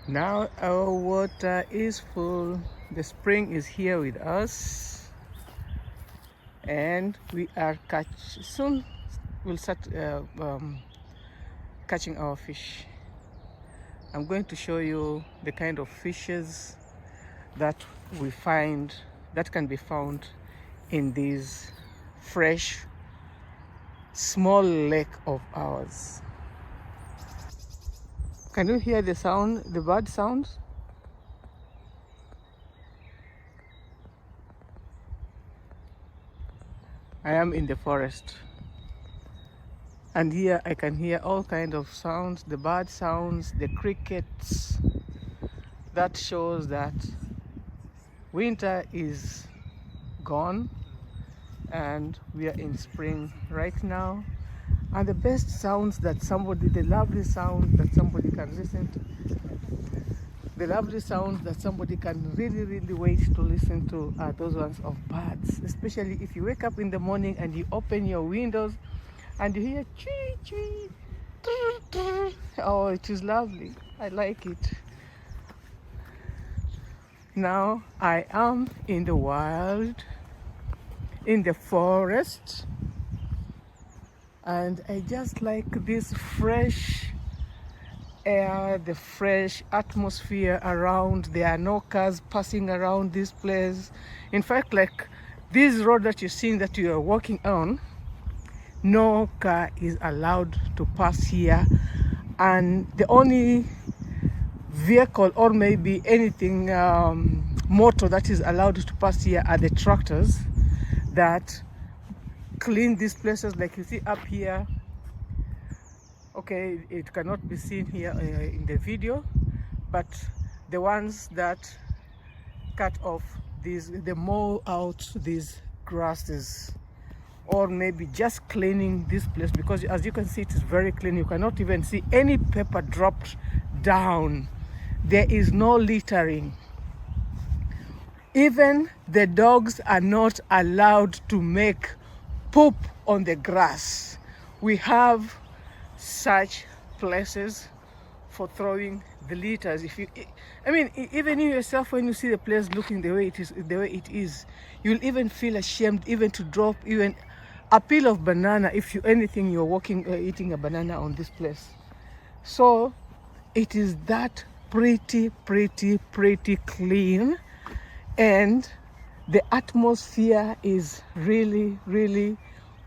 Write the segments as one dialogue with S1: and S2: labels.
S1: Now our water is full. The spring is here with us, and we are soon we'll start catching our fish. I'm going to show you the kind of fishes that we find, that can be found in this fresh small lake of ours. Can you hear the sound, the bird sounds? I am in the forest, and here I can hear all kinds of sounds, the bird sounds, the crickets. That shows that winter is gone and we are in spring right now. And the best sounds that the lovely sound that somebody can listen to, the lovely sounds that somebody can really wait to listen to are those ones of birds, especially if you wake up in the morning and you open your windows and you hear chee chee, trrr, trrr. Oh, it is lovely. I like it. Now I am in the wild, in the forest, and I just like this fresh air, the fresh atmosphere around. There are no cars passing around this place. In fact, like this road that you're seeing that you are walking on, no car is allowed to pass here, and the only vehicle or maybe anything motor that is allowed to pass here are the tractors that clean these places, like you see up here. Okay, it cannot be seen here in the video, but the ones that cut off these, they mow out these grasses, or maybe just cleaning this place, because as you can see, it is very clean. You cannot even see any paper dropped down. There is no littering. Even the dogs are not allowed to make poop on the grass. We have such places for throwing the litters. Even you yourself, when you see the place looking the way it is, you'll even feel ashamed even to drop even a peel of banana. If you're walking eating a banana on this place. So it is that pretty clean, and the atmosphere is really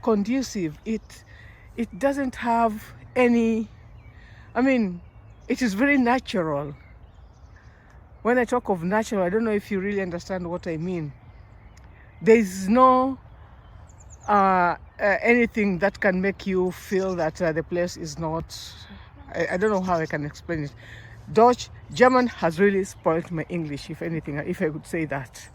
S1: conducive. It doesn't have any, it is very natural. When I talk of natural, I don't know if you really understand what I mean. There is no anything that can make you feel that the place is not, I don't know how I can explain it. German has really spoiled my English, if anything, if I could say that.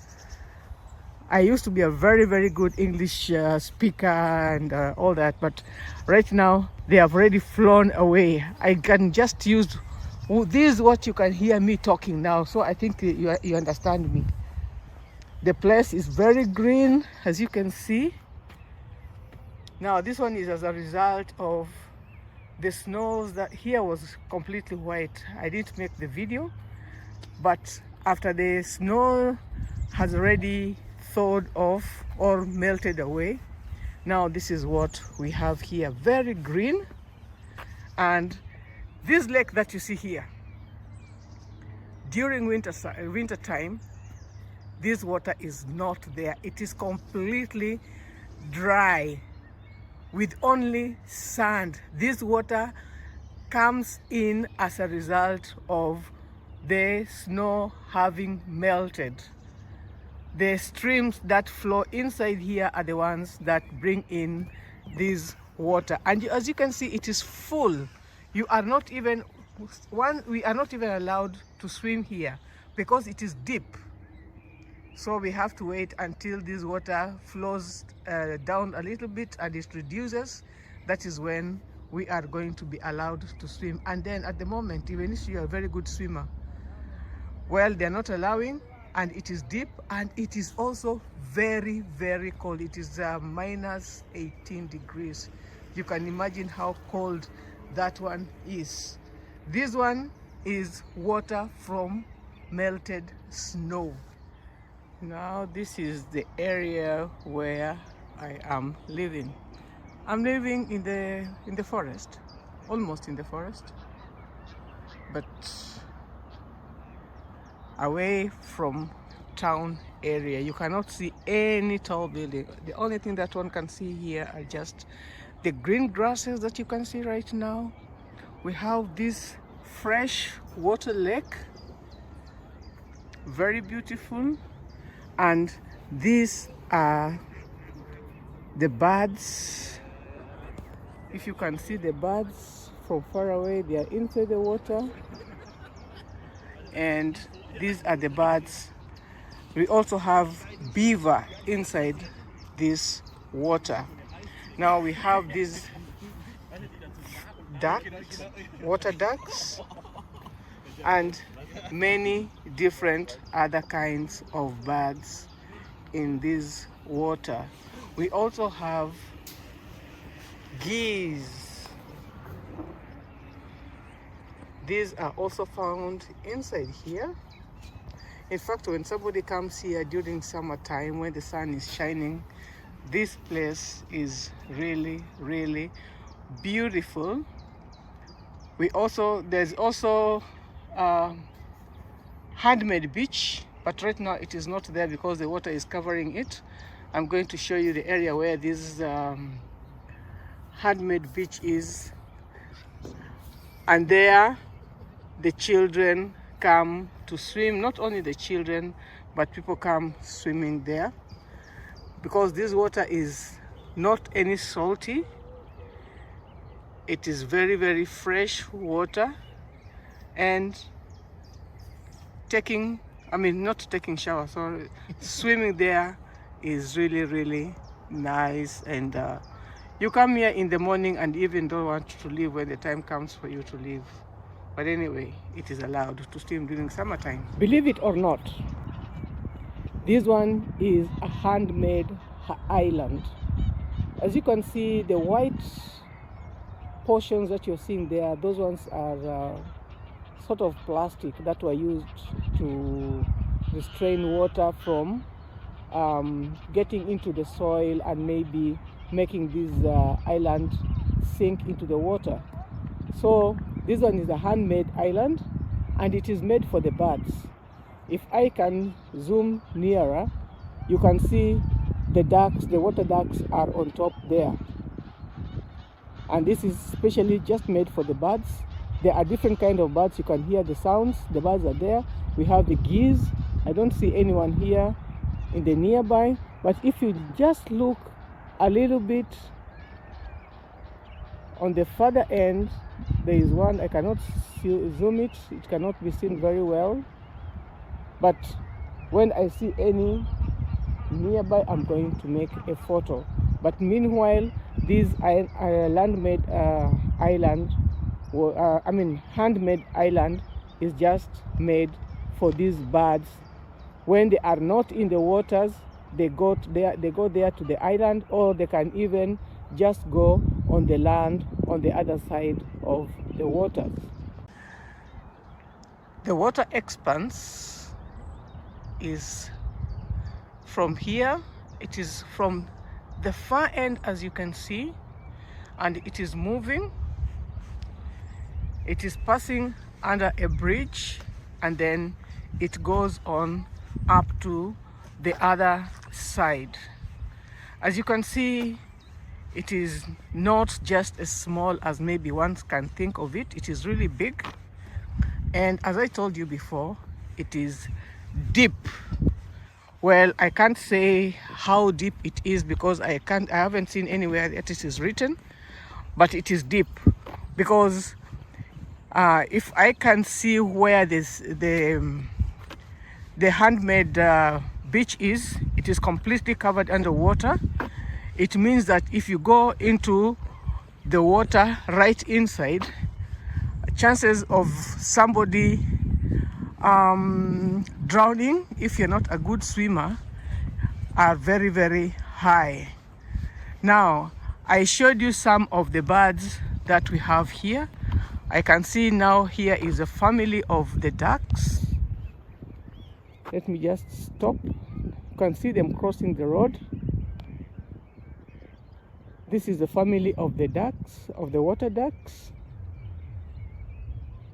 S1: I used to be a very good English speaker and all that, but right now they have already flown away. I can just use this is what you can hear me talking now, so I think you understand me. The place is very green, as you can see. Now this one is as a result of the snows that here was completely white. I didn't make the video, but after the snow has already thawed off or melted away, now this is what we have here, very green. And this lake that you see here, during winter time, this water is not there. It is completely dry with only sand. This water comes in as a result of the snow having melted. The streams that flow inside here are the ones that bring in this water, and as you can see, it is full. We are not even allowed to swim here because it is deep. So we have to wait until this water flows down a little bit and it reduces. That is when we are going to be allowed to swim. And then at the moment, even if you are a very good swimmer, well, they're not allowing, and it is deep, and it is also very cold. It is minus 18 degrees. You can imagine how cold that one is. This one is water from melted snow. Now this is the area where I am living. I'm living in the forest, almost in the forest, but away from town area. You cannot see any tall building. The only thing that one can see here are just the green grasses that you can see right now. We have this fresh water lake, very beautiful, and these are the birds. If you can see the birds from far away, they are inside the water, and these are the birds. We also have beaver inside this water. Now we have these ducks, water ducks, and many different other kinds of birds in this water. We also have geese. These are also found inside here. In fact, when somebody comes here during summertime when the sun is shining, this place is really, really beautiful. There's also handmade beach, but right now it is not there because the water is covering it. I'm going to show you the area where this handmade beach is, and there the children come to swim. Not only the children, but people come swimming there because this water is not any salty. It is very, very fresh water, and not taking shower, sorry, swimming there is really, really nice. And you come here in the morning and even don't want to leave when the time comes for you to leave. But anyway, it is allowed to swim during summertime. Believe it or not, this one is a handmade island. As you can see, the white portions that you're seeing there, those ones are sort of plastic that were used to restrain water from getting into the soil and maybe making this island sink into the water. So this one is a handmade island, and it is made for the birds. If I can zoom nearer, you can see the ducks, the water ducks are on top there. And this is specially just made for the birds. There are different kinds of birds. You can hear the sounds. The birds are there. We have the geese. I don't see anyone here in the nearby, but if you just look a little bit on the further end, there is one. I cannot zoom it. It cannot be seen very well. But when I see any nearby, I'm going to make a photo. But meanwhile, this handmade island is just made for these birds. When they are not in the waters, they go there to the island, or they can even just go on the land on the other side of the waters. The water expanse is from here. It is from the far end, as you can see, and it is moving. It is passing under a bridge, and then it goes on up to the other side. As you can see, it is not just as small as maybe one can think of it. It is really big, and as I told you before, it is deep. Well, I can't say how deep it is because I haven't seen anywhere that it is written, but it is deep because if I can see where the handmade beach is, it is completely covered underwater. It means that if you go into the water right inside, chances of somebody drowning, if you're not a good swimmer, are very, very high. Now, I showed you some of the birds that we have here. I can see now here is a family of the ducks. Let me just stop. You can see them crossing the road. This is the family of the ducks, of the water ducks.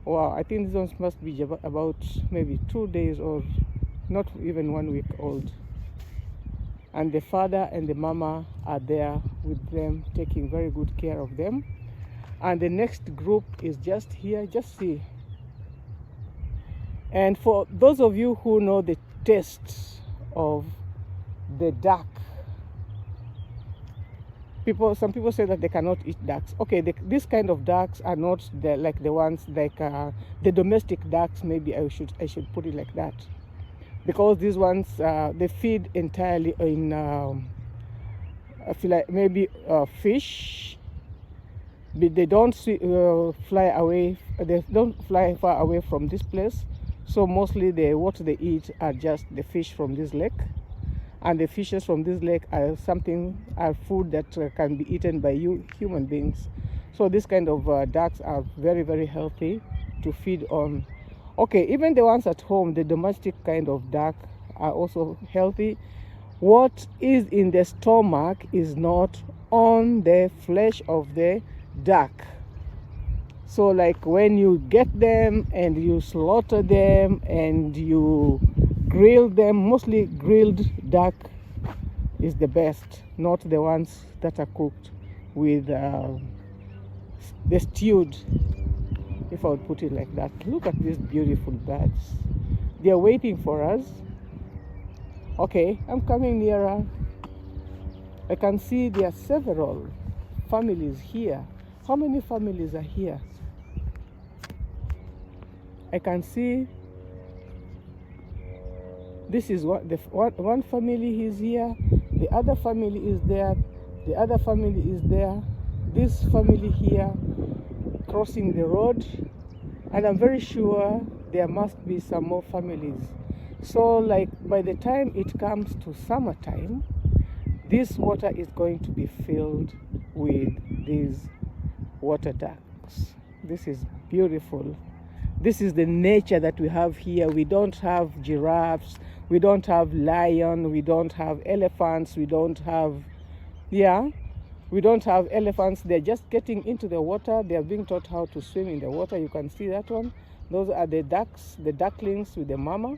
S1: Wow, I think these ones must be about maybe 2 days or not even 1 week old. And the father and the mama are there with them, taking very good care of them. And the next group is just here, just see. And for those of you who know the taste of the duck, some people say that they cannot eat ducks. Okay, this kind of ducks are not like the ones like the domestic ducks. Maybe I should put it like that, because these ones they feed entirely in I feel like maybe fish. But they don't fly away. They don't fly far away from this place. So mostly what they eat are just the fish from this lake. And the fishes from this lake are food that can be eaten by human beings. So this kind of ducks are very, very healthy to feed on. Okay, even the ones at home, the domestic kind of duck, are also healthy. What is in the stomach is not on the flesh of the duck. So like when you get them and you slaughter them and you grill them, mostly grilled duck is the best, not the ones that are cooked with the stewed, if I would put it like that. Look at these beautiful birds. They are waiting for us. Okay, I'm coming nearer. I can see there are several families here. How many families are here? I can see this is one family is here, the other family is there, the other family is there, this family here crossing the road, and I'm very sure there must be some more families. So like by the time it comes to summertime, this water is going to be filled with these water ducks. This is beautiful. This is the nature that we have here. We don't have giraffes, we don't have lion, we don't have elephants, we don't have elephants. They're just getting into the water. They're being taught how to swim in the water. You can see that one. Those are the ducks, the ducklings with the mama.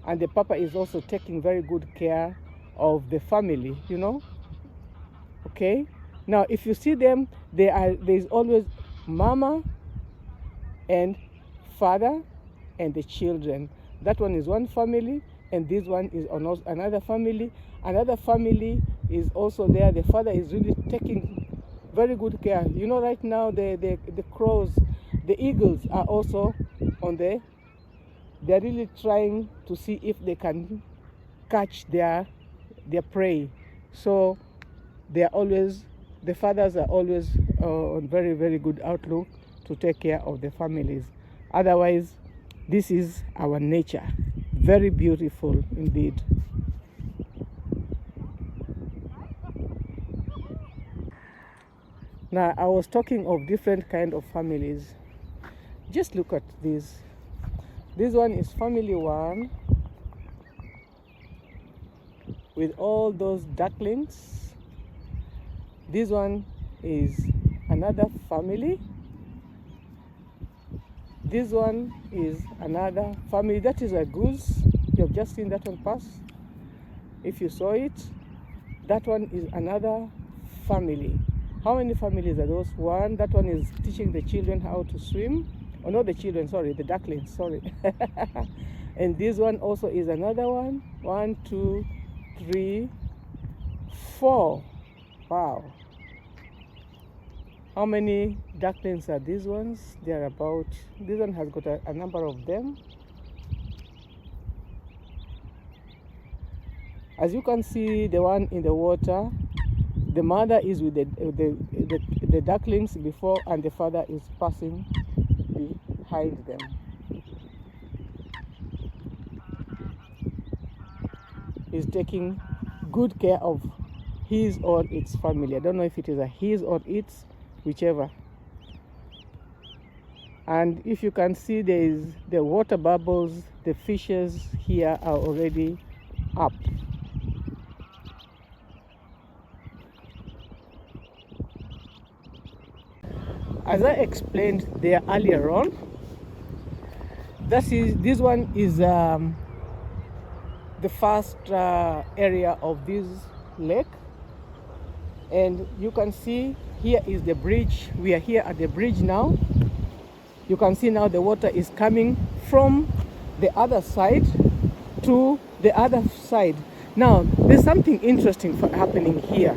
S1: And the papa is also taking very good care of the family, you know. Okay. Now, if you see them, there's always mama and father and the children. That one is one family, and this one is another family. Another family is also there. The father is really taking very good care. You know, right now the crows, the eagles are also on they're really trying to see if they can catch their prey. So the fathers are always on very, very good outlook to take care of the families. Otherwise, this is our nature. Very beautiful indeed. Now, I was talking of different kind of families. Just look at this. This one is family one with all those ducklings. This one is another family. This one is another family. That is a goose. You have just seen that one pass. If you saw it, that one is another family. How many families are those? One, that one is teaching the children how to swim. Oh, not the children, sorry, the ducklings, sorry. And this one also is another one. 1, 2, 3, 4. Wow. How many ducklings are these ones? They are about, this one has got a number of them. As you can see, the one in the water, the mother is with the ducklings before, and the father is passing behind them. He's taking good care of his or its family. I don't know if it is a his or its, whichever. And if you can see, there is the water bubbles, the fishes here are already up. As I explained there earlier on, this one is the first area of this lake, and you can see here is the bridge. We are here at the bridge now. You can see now the water is coming from the other side to the other side. Now there's something interesting happening here.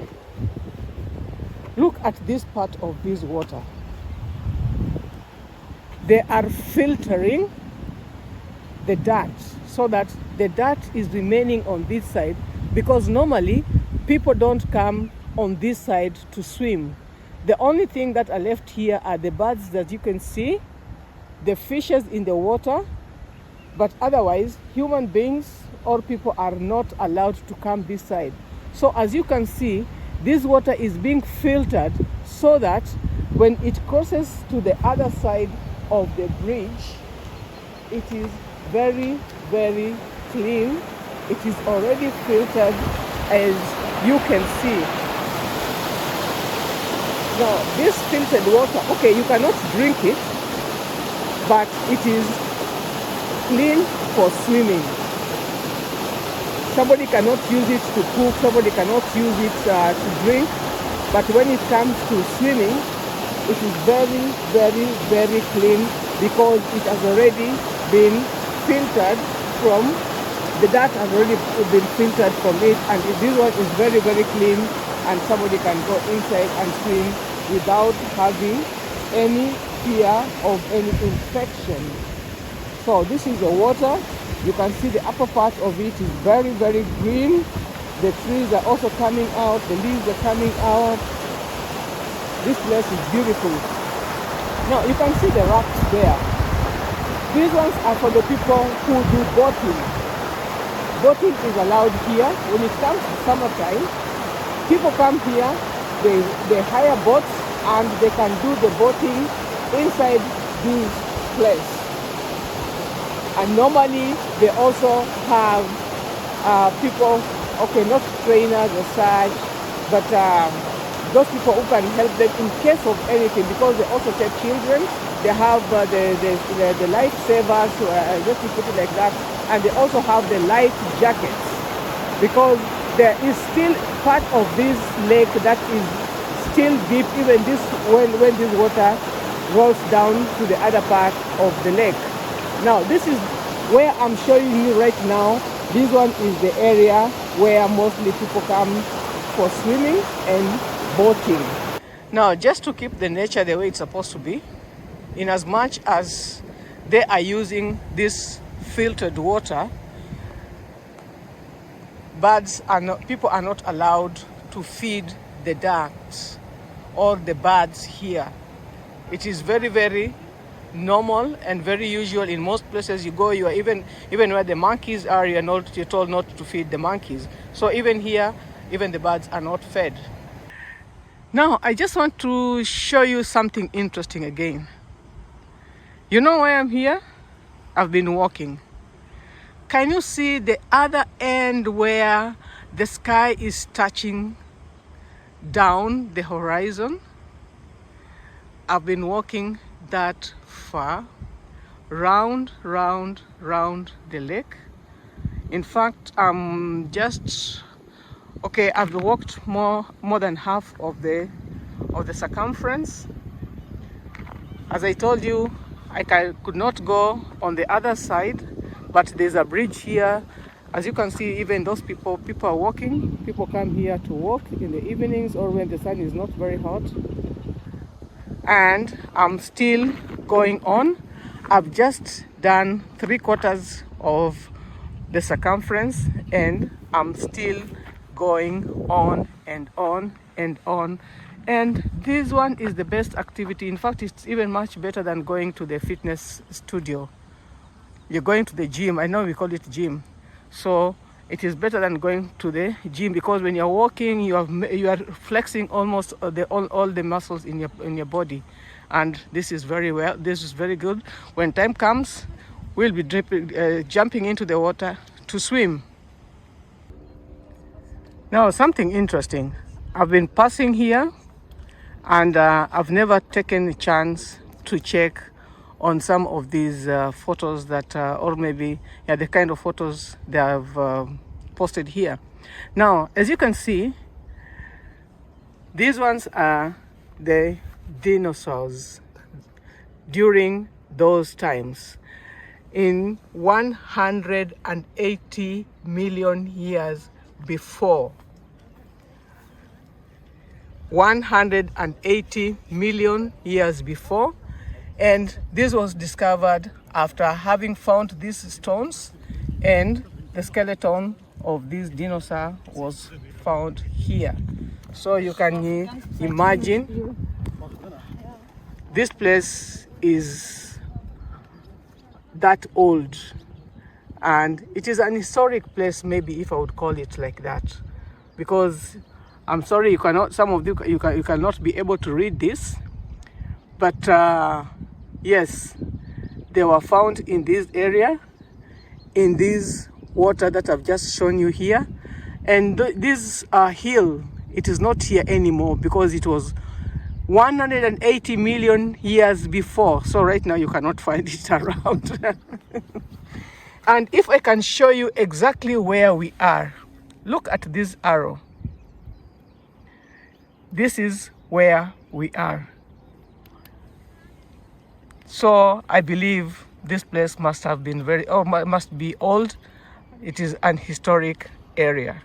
S1: Look at this part of this water. They are filtering the dirt so that the dirt is remaining on this side, because normally people don't come on this side to swim. The only thing that are left here are the birds that you can see, the fishes in the water, but otherwise human beings or people are not allowed to come this side. So as you can see, this water is being filtered so that when it crosses to the other side of the bridge, it is very, very clean. It is already filtered, as you can see. Now this filtered water, okay, you cannot drink it, but it is clean for swimming. Somebody cannot use it to cook, somebody cannot use it to drink, but when it comes to swimming, it is very, very, very clean, because it has already been filtered from, the dirt has already been filtered from it, and this one is very, very clean, and somebody can go inside and swim without having any fear of any infection. So this is the water. You can see the upper part of it is very, very green. The trees are also coming out, the leaves are coming out. This place is beautiful. Now you can see the rocks there. These ones are for the people who do boating. Boating is allowed here. When it comes to summertime, people come here, they hire boats, and they can do the boating inside this place. And normally they also have people, okay, not trainers or such, but those people who can help them in case of anything, because they also take children. They have the lifesavers, just to put it like that, and they also have the life jackets, because there is still part of this lake that is still deep, even this when this water rolls down to the other part of the lake. Now this is where I'm showing you right now. This one is the area where mostly people come for swimming and boating. Now, just to keep the nature the way it's supposed to be, in as much as they are using this filtered water, people are not allowed to feed the ducks or the birds here. It is very, very normal and very usual. In most places you go, you are even where the monkeys are, you're told not to feed the monkeys. So even here, even the birds are not fed. Now I just want to show you something interesting again. You know why I'm here? I've been walking. Can you see the other end where the sky is touching down the horizon? I've been walking that far, round the lake. In fact, I'm just, okay, I've walked more than half of the circumference. As I told you, I could not go on the other side, but there's a bridge here. As you can see, even those people are walking. People come here to walk in the evenings or when the sun is not very hot. And I'm still going on. I've just done 3/4 of the circumference, and I'm still going on and on and on. And this one is the best activity. In fact, it's even much better than going to the fitness studio. You're going to the gym. I know we call it gym. So it is better than going to the gym, because when you're walking, you are flexing almost all the muscles in your body, and this is very good. When time comes, we'll be jumping into the water to swim. Now, something interesting. I've been passing here, and I've never taken a chance to check on some of these photos that, or maybe the kind of photos they have posted here. Now, as you can see, these ones are the dinosaurs during those times, in 180 million years before. 180 million years before. And this was discovered after having found these stones, and the skeleton of this dinosaur was found here. So you can imagine this place is that old, and it is an historic place, maybe, if I would call it like that, because I'm sorry, some of you cannot be able to read this, but yes, they were found in this area, in this water that I've just shown you here. And this hill, it is not here anymore because it was 180 million years before. So right now you cannot find it around. And if I can show you exactly where we are, look at this arrow. This is where we are. So I believe this place must have been must be old. It is an historic area.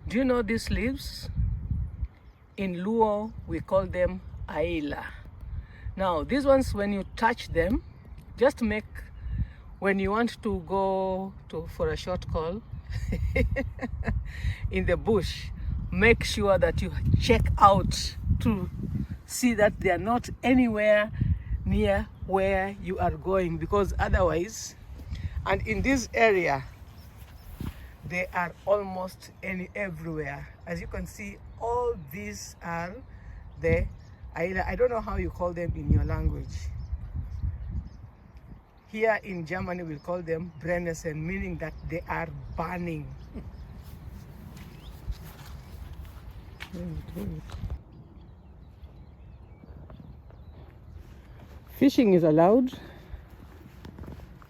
S1: Do you know these leaves? In Luo, we call them aila. Now, these ones, when you touch them, just when you want to go for a short call in the bush, make sure that you check out to see that they are not anywhere near where you are going, because otherwise, and in this area, they are almost everywhere. As you can see, all these are the aila. I don't know how you call them in your language. Here in Germany, we'll call them Brennnesseln, meaning that they are burning. Fishing is allowed,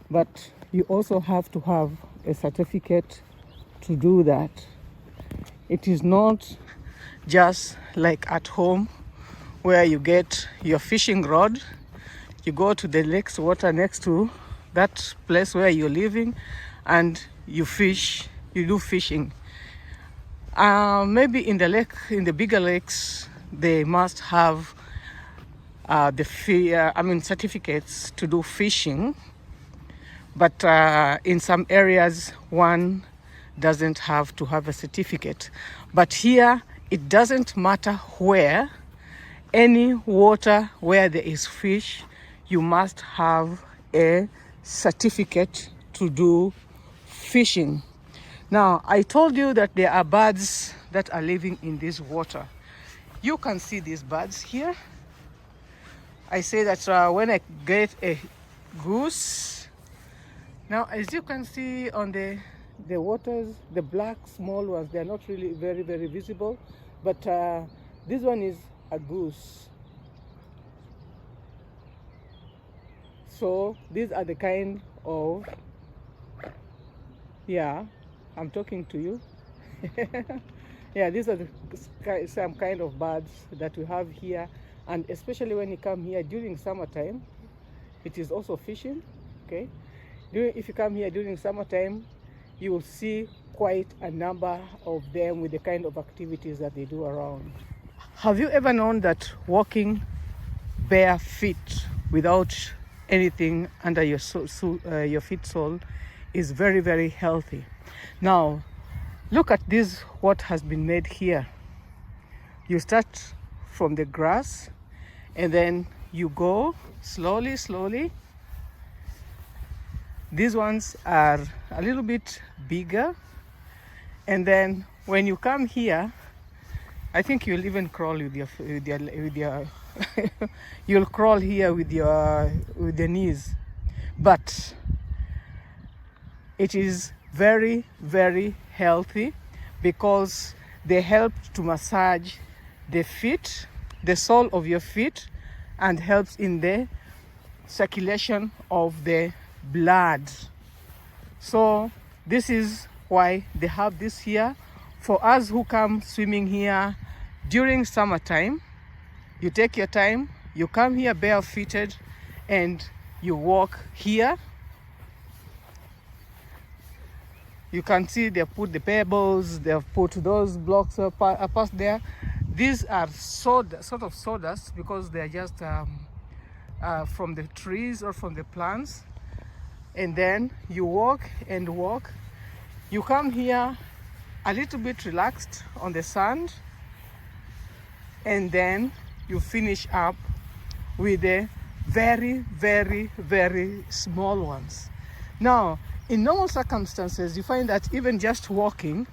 S1: but you also have to have a certificate to do that. It is not just like at home where you get your fishing rod, you go to the lake's water next to that place where you're living, and you do fishing. Maybe in the bigger lakes, they must have certificates to do fishing, but in some areas one doesn't have to have a certificate. But here it doesn't matter where, any water where there is fish, you must have a certificate to do fishing. Now, I told you that there are birds that are living in this water. You can see these birds here. I say that when I get a goose. Now, as you can see on the waters, the black small ones, they are not really very, very visible, but this one is a goose. So these are the kind of, I'm talking to you. These are some kind of birds that we have here, and especially when you come here during summertime, it is also fishing. Okay, if you come here during summertime, you will see quite a number of them with the kind of activities that they do around. Have you ever known that walking bare feet without anything under your feet sole is very, very healthy? Now, look at this, what has been made here. You start from the grass, and then you go slowly. These ones are a little bit bigger, And then when you come here, I think you'll even crawl with your you'll crawl here with your knees. But it is very, very healthy because they help to massage the feet, the sole of your feet, and helps in the circulation of the blood. So this is why they have this here. For us who come swimming here during summertime, you take your time, you come here barefooted, and you walk here. You can see they put the pebbles, they've put those blocks past there. These are sort of sawdust because they're just from the trees or from the plants. And then you walk and walk. You come here a little bit relaxed on the sand, and then you finish up with the very, very, very small ones. Now, in normal circumstances, you find that even just walking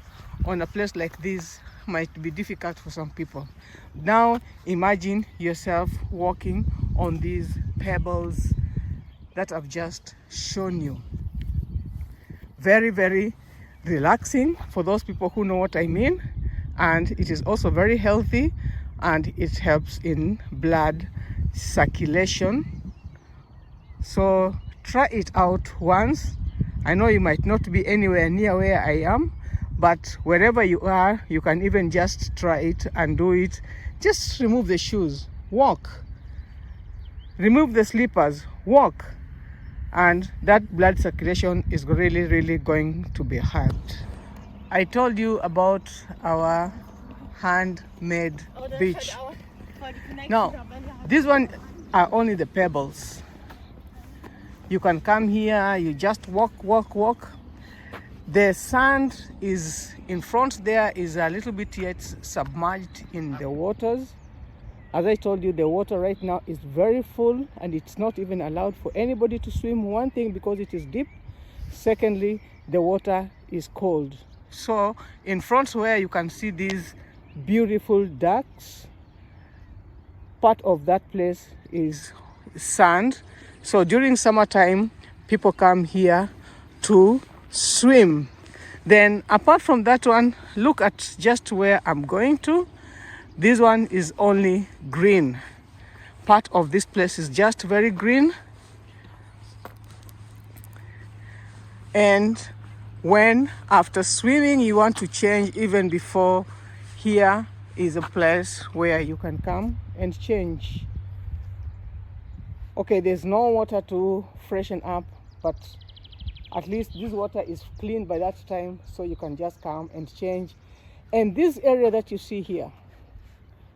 S1: on a place like this might be difficult for some people. Now, imagine yourself walking on these pebbles that I've just shown you. Very, very relaxing for those people who know what I mean. And it is also very healthy, and it helps in blood circulation. So try it out once. I know you might not be anywhere near where I am, but wherever you are, you can even just try it and do it. Just remove the shoes, walk. Remove the slippers, walk. And that blood circulation is really, really going to be helped. I told you about our handmade beach. Now, this one are only the pebbles. You can come here, you just walk, walk, walk. The sand is in front there is a little bit yet submerged in the waters. As I told you, the water right now is very full, and it's not even allowed for anybody to swim. One thing, because it is deep. Secondly, the water is cold. So in front where you can see these beautiful ducks, part of that place is sand. So during summertime, people come here to swim. Then apart from that one, look at just where I'm going to. This one is only green. Part of this place is just very green. And when after swimming you want to change, even before, here is a place where you can come and change. Okay, there's no water to freshen up, but at least this water is clean by that time, so you can just come and change. And this area that you see here,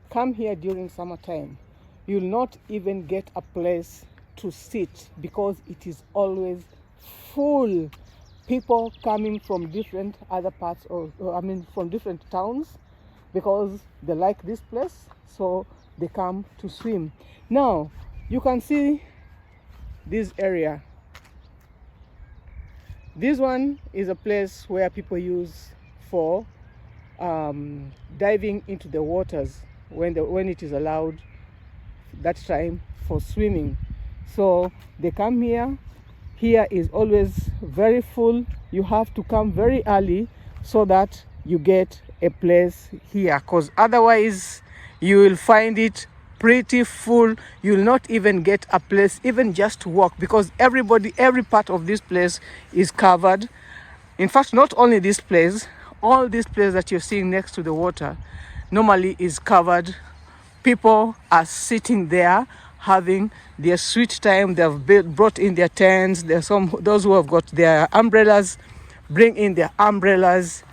S1: come here during summertime, you'll not even get a place to sit because it is always full. People coming from different other parts, or from different towns, because they like this place, so they come to swim. Now, you can see this area. This one is a place where people use for diving into the waters when it is allowed that time for swimming. So they come here. Here is always very full. You have to come very early so that you get a place here, because otherwise you will find it pretty full. You'll not even get a place even just to walk, because every part of this place is covered. In fact, not only this place, all this place that you're seeing next to the water normally is covered. People are sitting there having their sweet time. They've brought in their tents. There's those who have got their umbrellas, bring in their umbrellas.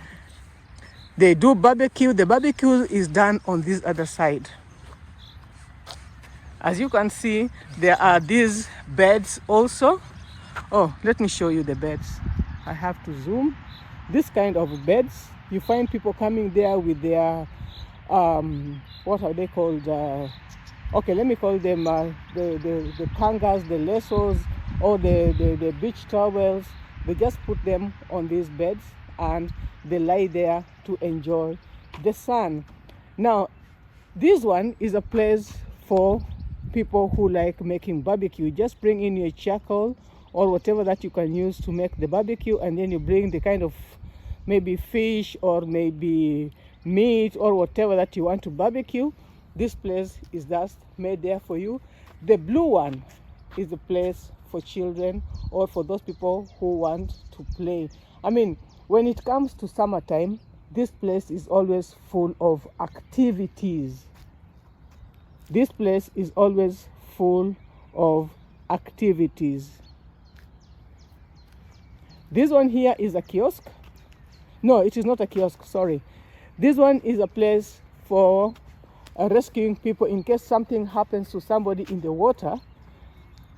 S1: They do barbecue. The barbecue is done on this other side. As you can see, there are these beds also. Oh, let me show you the beds. I have to zoom. This kind of beds, you find people coming there with their what are they called? Okay, let me call them the kangas, the lassos, or the beach towels. They just put them on these beds, and they lie there to enjoy the sun. Now, this one is a place for people who like making barbecue. Just bring in your charcoal or whatever that you can use to make the barbecue, and then you bring the kind of maybe fish or maybe meat or whatever that you want to barbecue. This place is just made there for you. The blue one is the place for children or for those people who want to play. I mean, when it comes to summertime, this place is always full of activities. This place is always full of activities. This one here is a kiosk. No, it is not a kiosk, sorry. This one is a place for rescuing people in case something happens to somebody in the water.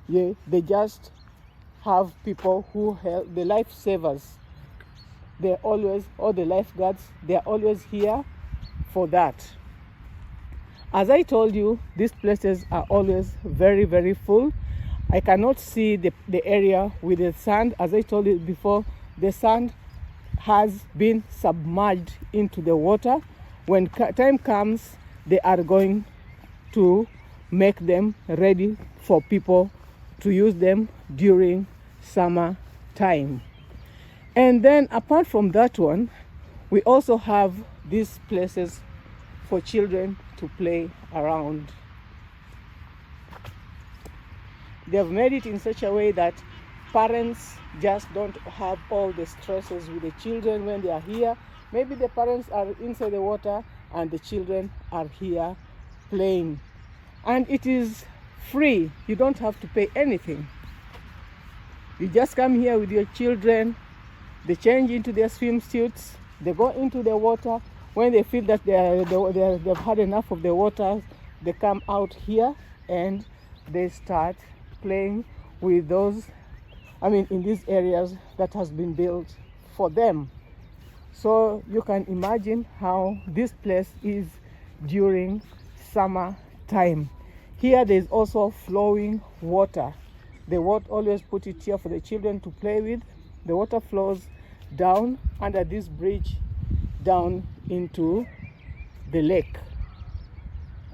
S1: Yeah, they just have people who help, the lifesavers. They're always, or the lifeguards, they're always here for that. As I told you, these places are always very, very full. I cannot see the area with the sand. As I told you before, the sand has been submerged into the water. When time comes, they are going to make them ready for people to use them during summer time. And then apart from that one, we also have these places for children to play around. They have made it in such a way that parents just don't have all the stresses with the children when they are here. Maybe the parents are inside the water and the children are here playing. And it is free. You don't have to pay anything. You just come here with your children, they change into their swimsuits, they go into the water. When they feel that they've had enough of the water, they come out here and they start playing with those, in these areas that has been built for them. So you can imagine how this place is during summer time. Here there's also flowing water. They won't always put it here for the children to play with. The water flows down under this bridge down into the lake,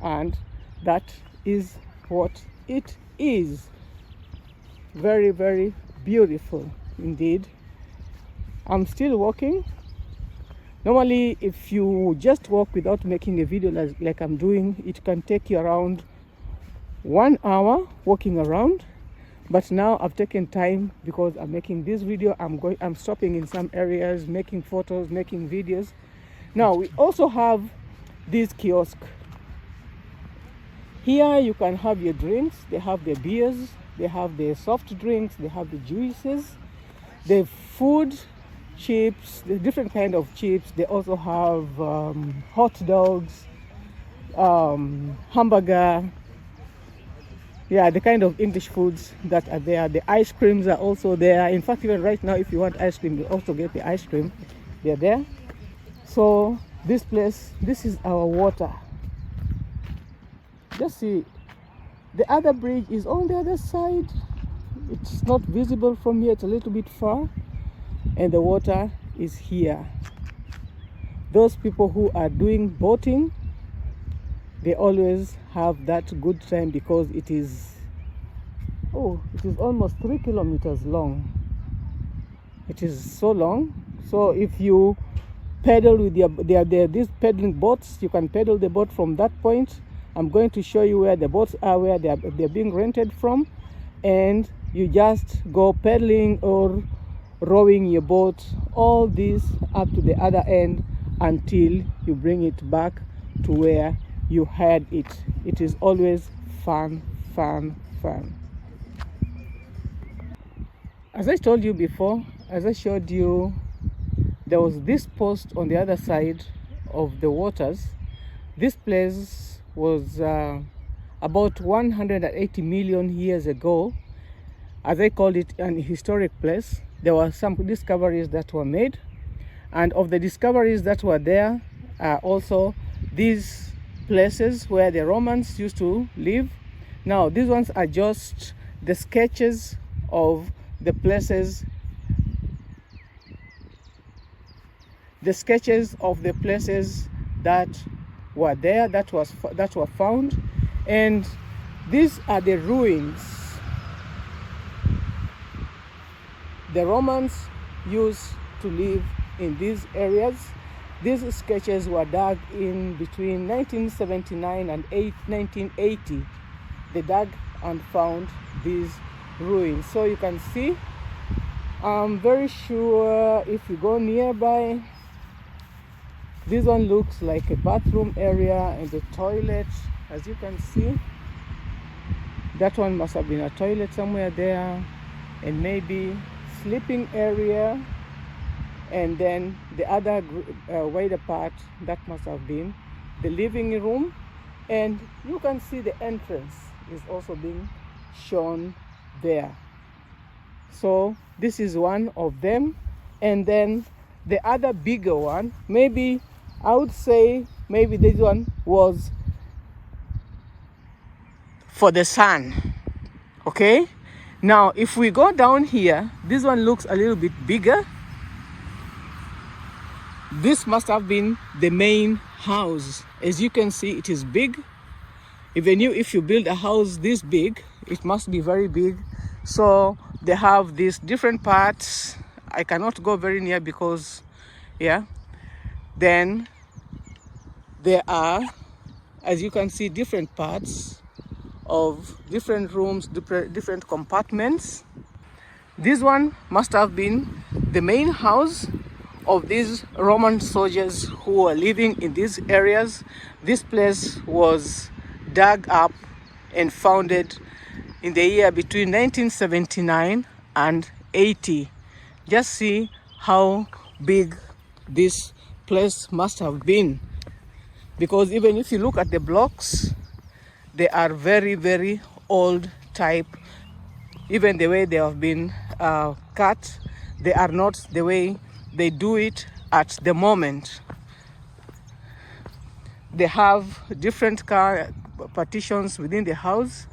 S1: and that is what it is. Very, very beautiful indeed. I'm still walking. Normally, if you just walk without making a video like I'm doing, it can take you around 1 hour walking around. But now I've taken time because I'm making this video. I'm stopping in some areas, making photos, making videos. Now we also have this kiosk. Here you can have your drinks. They have the beers, they have the soft drinks, they have the juices, the food, chips, the different kind of chips. They also have hot dogs, hamburger. Yeah, the kind of English foods that are there. The ice creams are also there. In fact, even right now, if you want ice cream, you also get the ice cream. They're there. So this place, this is our water. Just see, the other bridge is on the other side. It's not visible from here. It's a little bit far. And the water is here. Those people who are doing boating, they always have that good time because it is almost 3 kilometers long. It is so long. So if you pedal with these pedaling boats, you can pedal the boat from that point. I'm going to show you where the boats are, where they're being rented from, and you just go pedaling or rowing your boat all this up to the other end until you bring it back to where you had it. It is always fun, fun, fun. As I told you before, as I showed you, there was this post on the other side of the waters. This place was about 180 million years ago. As I called it, an historic place. There were some discoveries that were made, and of the discoveries that were there are also these places where the Romans used to live. Now these ones are just the sketches of the places the sketches of the places that were there, that were found, and these are the ruins. The Romans used to live in these areas. These sketches were dug in between 1979 and 1980. They dug and found these ruins. So you can see, I'm very sure if you go nearby, this one looks like a bathroom area and a toilet. As you can see, that one must have been a toilet somewhere there, and maybe sleeping area. And then the other wider part, that must have been the living room. And you can see the entrance is also being shown there. So this is one of them. And then the other bigger one, maybe I would say maybe this one was for the sun. Okay, now if we go down here, this one looks a little bit bigger. This must have been the main house. As you can see, it is big. Even if you build a house this big, it must be very big. So they have these different parts. I cannot go very near because, yeah. Then there are, as you can see, different parts of different rooms, different compartments. This one must have been the main house of these Roman soldiers who were living in these areas. This place was dug up and founded in the year between 1979 and 80. Just see how big this place must have been, because even if you look at the blocks, they are very, very old type. Even the way they have been cut, they are not the way they do it at the moment. They have different partitions within the house.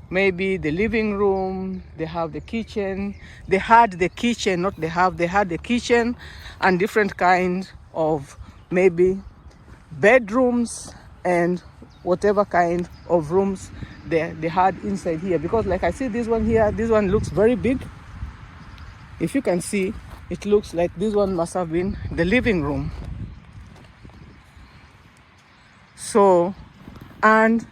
S1: Maybe the living room, they have the kitchen. They had the kitchen, they had the kitchen and different kinds of maybe bedrooms and whatever kind of rooms they had inside here. Because like I see this one here, this one looks very big. If you can see, it looks like this one must have been the living room. So, and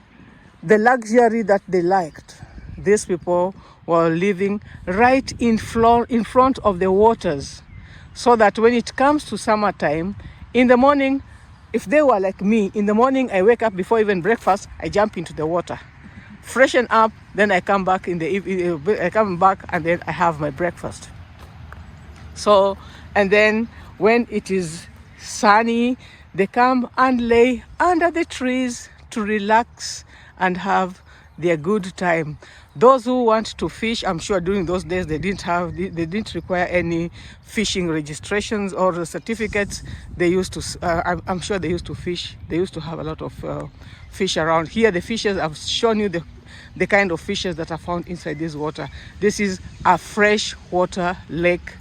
S1: the luxury that they liked, these people were living right in front of the waters, so that when it comes to summertime, in the morning, if they were like me, in the morning I wake up before even breakfast, I jump into the water, freshen up, then I come back in the evening, I come back and then I have my breakfast. So, and then when it is sunny, they come and lay under the trees to relax and have their good time. Those who want to fish, I'm sure during those days they didn't require any fishing registrations or certificates. They used to, I'm sure they used to fish. They used to have a lot of fish around. Here the fishes, I've shown you the kind of fishes that are found inside this water. This is a freshwater lake,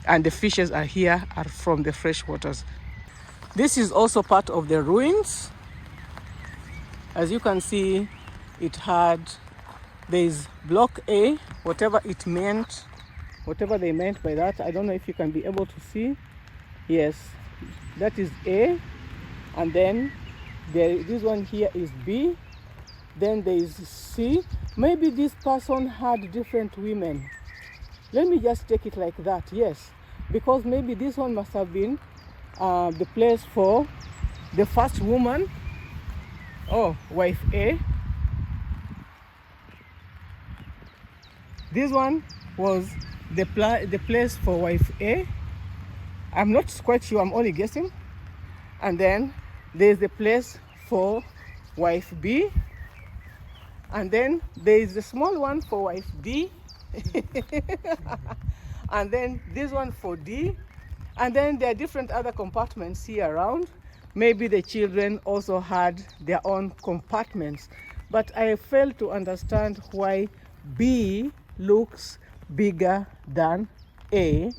S1: and the fishes are from the fresh waters. This is also part of the ruins. As you can see, there is block A, whatever it meant, whatever they meant by that. I don't know if you can be able to see. Yes, that is A. And then this one here is B. Then there is C. Maybe this person had different women. Let me just take it like that, yes. Because maybe this one must have been the place for the first woman, wife A. This one was the place for wife A. I'm not quite sure, I'm only guessing. And then there's the place for wife B. And then there is the small one for wife D. And then this one for D. And then there are different other compartments here around. Maybe the children also had their own compartments. But I fail to understand why B looks bigger than A.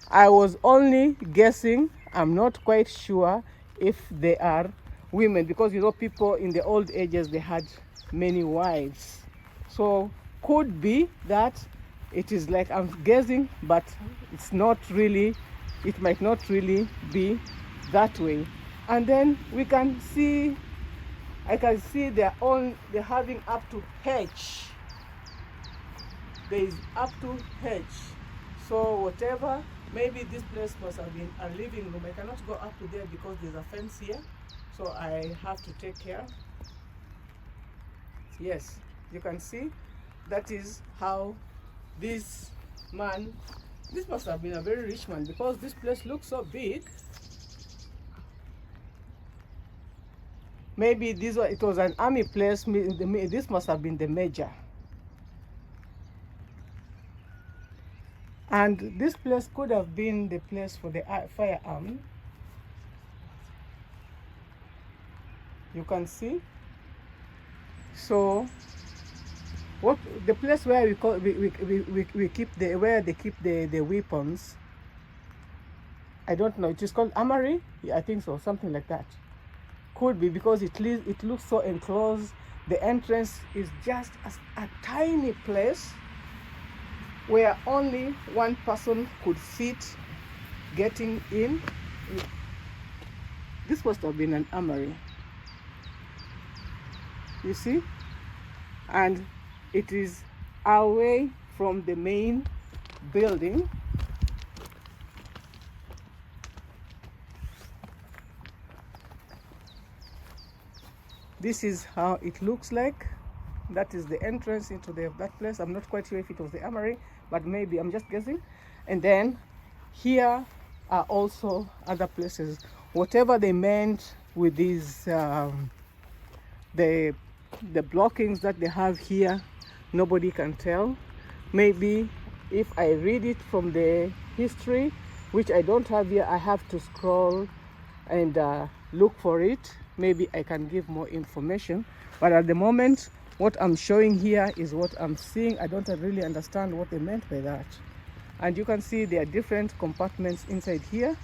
S1: I was only guessing I'm not quite sure if they are women, because you know people in the old ages they had many wives. So could be that it is like, I'm guessing, but it's not really, it might not really be that way. And then we can see, I can see they're having up to H. There is up to H. So whatever, maybe this place must have been a living room. I cannot go up to there because there's a fence here, so I have to take care. Yes, you can see that is how this man, this must have been a very rich man, because this place looks so big. Maybe it was an army place. This must have been the major. And this place could have been the place for the firearm. You can see. So what the place where we keep where they keep the weapons, I don't know, it is called armory. Yeah, I think so, something like that. Could be, because it looks so enclosed. The entrance is just a tiny place where only one person could fit getting in. This must have been an armory, you see, and it is away from the main building. This is how it looks like. That is the entrance into that place. I'm not quite sure if it was the armory, but maybe, I'm just guessing. And then here are also other places. Whatever they meant with these the blockings that they have here, nobody can tell. Maybe if I read it from the history, which I don't have here, I have to scroll and look for it. Maybe I can give more information, but at the moment what I'm showing here is what I'm seeing. I don't really understand what they meant by that. And you can see there are different compartments inside here.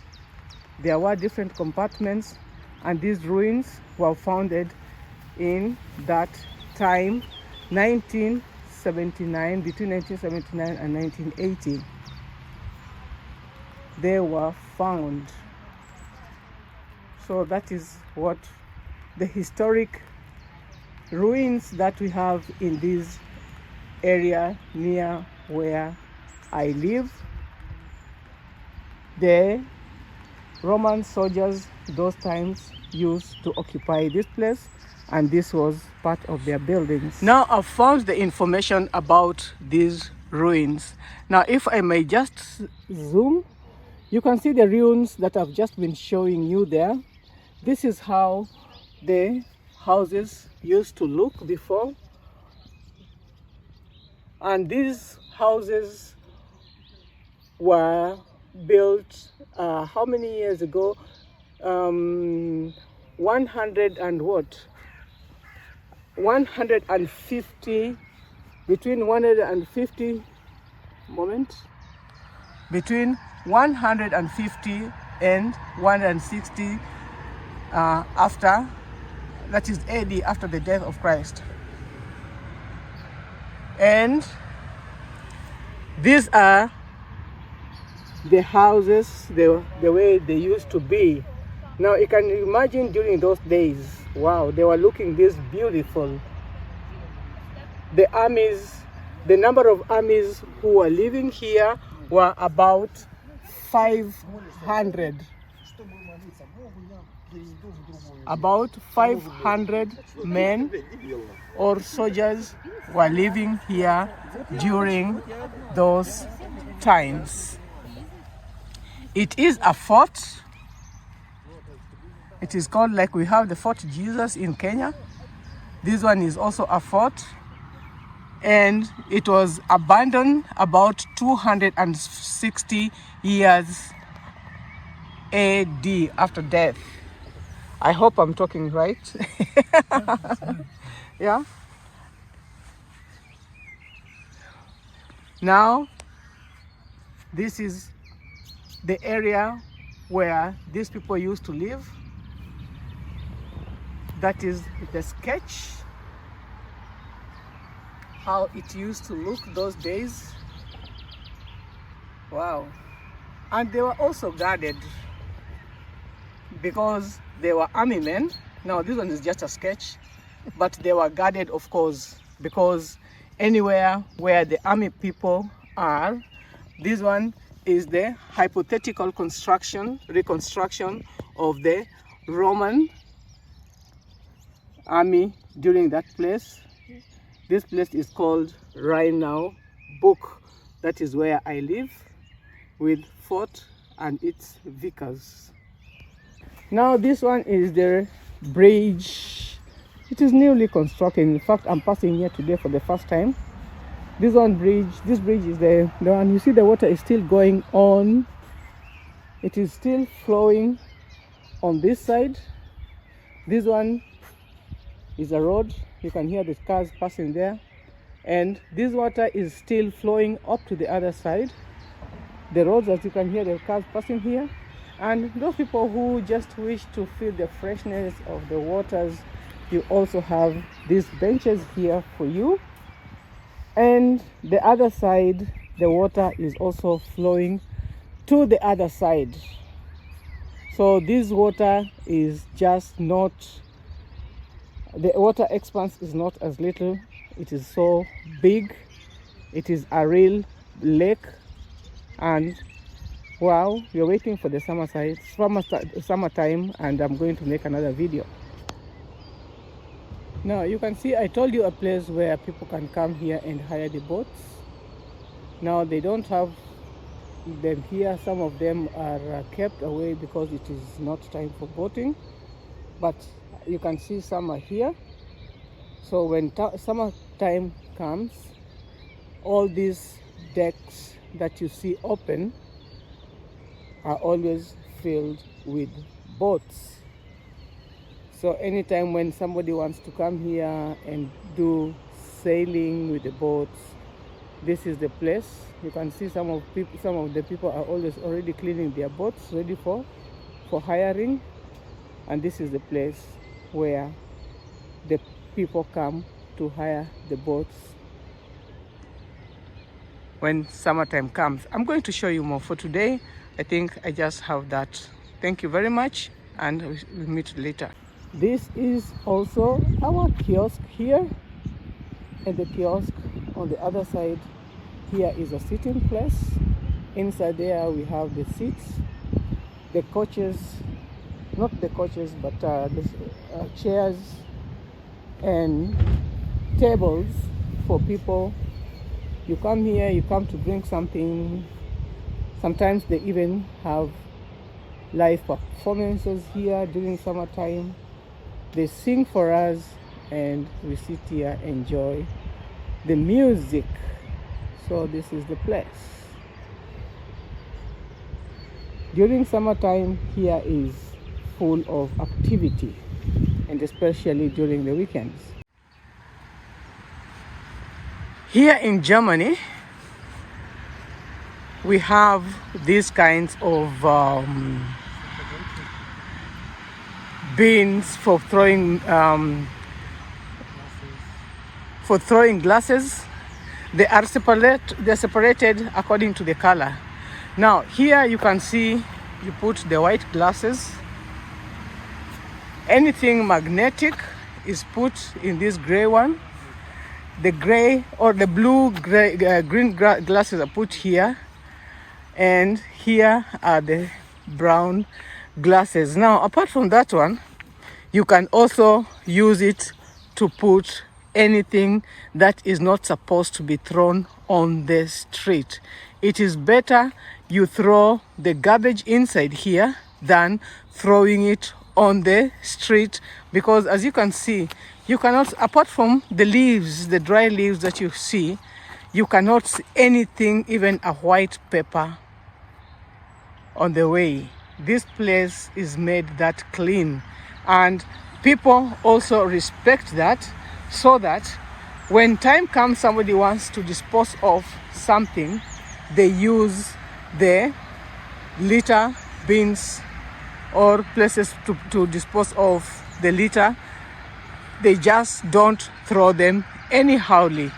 S1: There were different compartments, and these ruins were founded in that time, 1979, between 1979 and 1980. They were found. So that is what the historic ruins that we have in this area near where I live. The Roman soldiers those times used to occupy this place, and this was part of their buildings. Now I've found the information about these ruins. Now if I may just zoom, you can see the ruins that I've just been showing you there. This is how the houses used to look before, and these houses were built how many years ago? 150, between 150 between 150 and 160 after, that is AD, after the death of Christ. And these are the houses, the way they used to be. Now you can imagine during those days, wow, they were looking this beautiful. The armies, the number of armies who were living here were about 500. About 500 men or soldiers were living here during those times. It is a fort. It is called, like we have the Fort Jesus in Kenya. This one is also a fort. And it was abandoned about 260 years AD after death. I hope I'm talking right. Yeah. Now, this is the area where these people used to live. That is the sketch, how it used to look those days. Wow. And they were also guarded because they were army men. Now this one is just a sketch, but they were guarded, of course, because anywhere where the army people are, this one is the hypothetical reconstruction of the Roman army during that place. This place is called Rheingau Buch. That is where I live, with fort and its vicars. Now this one is the bridge. It is newly constructed. In fact, I'm passing here today for the first time. This bridge is the one. You see the water is still going on. It is still flowing on this side. This one is a road. You can hear the cars passing there. And this water is still flowing up to the other side. The roads, as you can hear the cars passing here. And those people who just wish to feel the freshness of the waters, you also have these benches here for you. And the other side, the water is also flowing to the other side. So this water is just not, the water expanse is not as little, it is so big. It is a real lake. And wow, we're waiting for the summertime, and I'm going to make another video. Now you can see I told you a place where people can come here and hire the boats. Now they don't have them here. Some of them are kept away because it is not time for boating, but you can see some are here. So when summertime comes, all these decks that you see open are always filled with boats. So anytime when somebody wants to come here and do sailing with the boats, this is the place. You can see some of the people are always already cleaning their boats, ready for hiring. And this is the place where the people come to hire the boats when summertime comes. I'm going to show you more. For today, I think I just have that. Thank you very much, and we'll meet later. This is also our kiosk here, and the kiosk on the other side here is a sitting place. Inside there we have the seats, the coaches, not the coaches, but the chairs and tables for people. You come here, you come to drink something. Sometimes they even have live performances here during summertime. They sing for us, and we sit here, enjoy the music. So this is the place. During summertime, here is full of activity, and especially during the weekends. Here in Germany, we have these kinds of bins for throwing glasses. They are separated according to the color. Now here you can see you put the white glasses. Anything magnetic is put in this gray one. The gray or the blue green glasses are put here, and here are the brown glasses. Now apart from that one, you can also use it to put anything that is not supposed to be thrown on the street. It is better you throw the garbage inside here than throwing it on the street, because as you can see, you cannot, apart from the leaves, the dry leaves that you see, you cannot see anything, even a white paper on the way. This place is made that clean, and people also respect that, so that when time comes somebody wants to dispose of something, they use the litter bins or places to dispose of the litter. They just don't throw them anyhowly.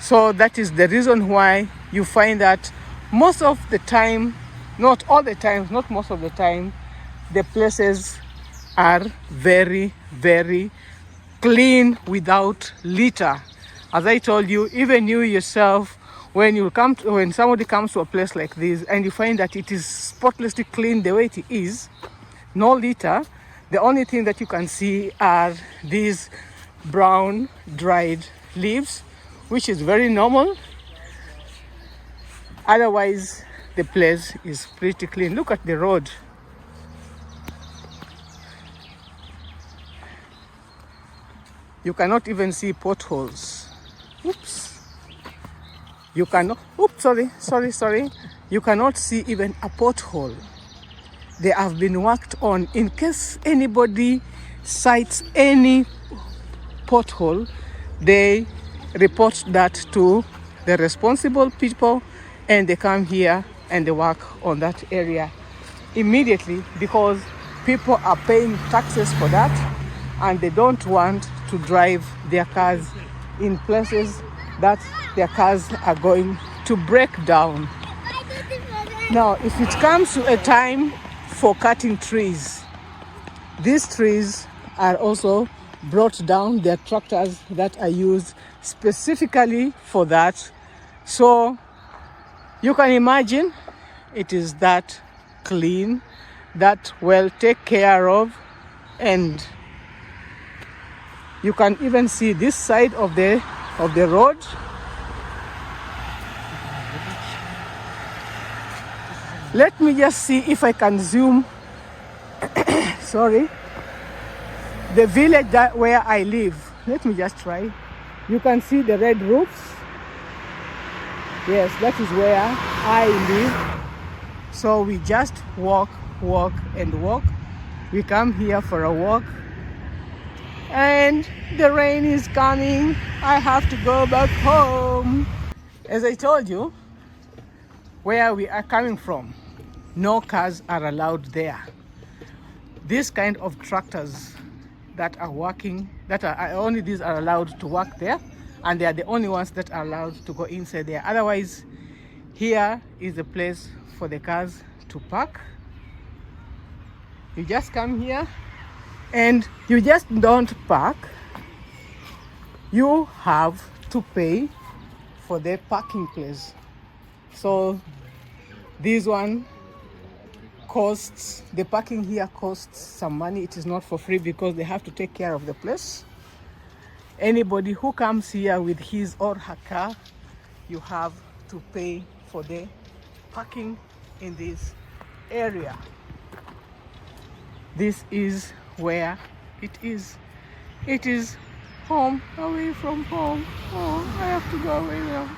S1: So that is the reason why you find that most of the time, not all the time, not most of the time, the places are very, very clean without litter. As I told you, even you yourself, when somebody comes to a place like this and you find that it is spotlessly clean the way it is, no litter, the only thing that you can see are these brown dried leaves, which is very normal. Otherwise, the place is pretty clean. Look at the road. You cannot even see potholes. Oops. You cannot, oops, sorry. You cannot see even a pothole. They have been worked on. In case anybody sights any pothole, they report that to the responsible people and they come here and they work on that area immediately, because people are paying taxes for that and they don't want to drive their cars in places that their cars are going to break down. Now, if it comes to a time for cutting trees, these trees are also brought down. There are tractors that are used specifically for that. So you can imagine it is that clean, that well taken care of, and you can even see this side of the road. Let me just see if I can zoom. Sorry. The village where I live. Let me just try. You can see the red roofs. Yes, that is where I live. So we just walk and walk. We come here for a walk. And the rain is coming. I have to go back home. As I told you, where we are coming from, no cars are allowed there. This kind of tractors that are working, only these are allowed to work there, and they are the only ones that are allowed to go inside there. Otherwise, here is the place for the cars to park. You just come here and you just don't park. You have to pay for the parking place. So this one costs, the parking here costs some money. It is not for free because they have to take care of the place. Anybody who comes here with his or her car, you have to pay for the parking in this area. This is where it is. It is home, away from home. Oh, I have to go away now.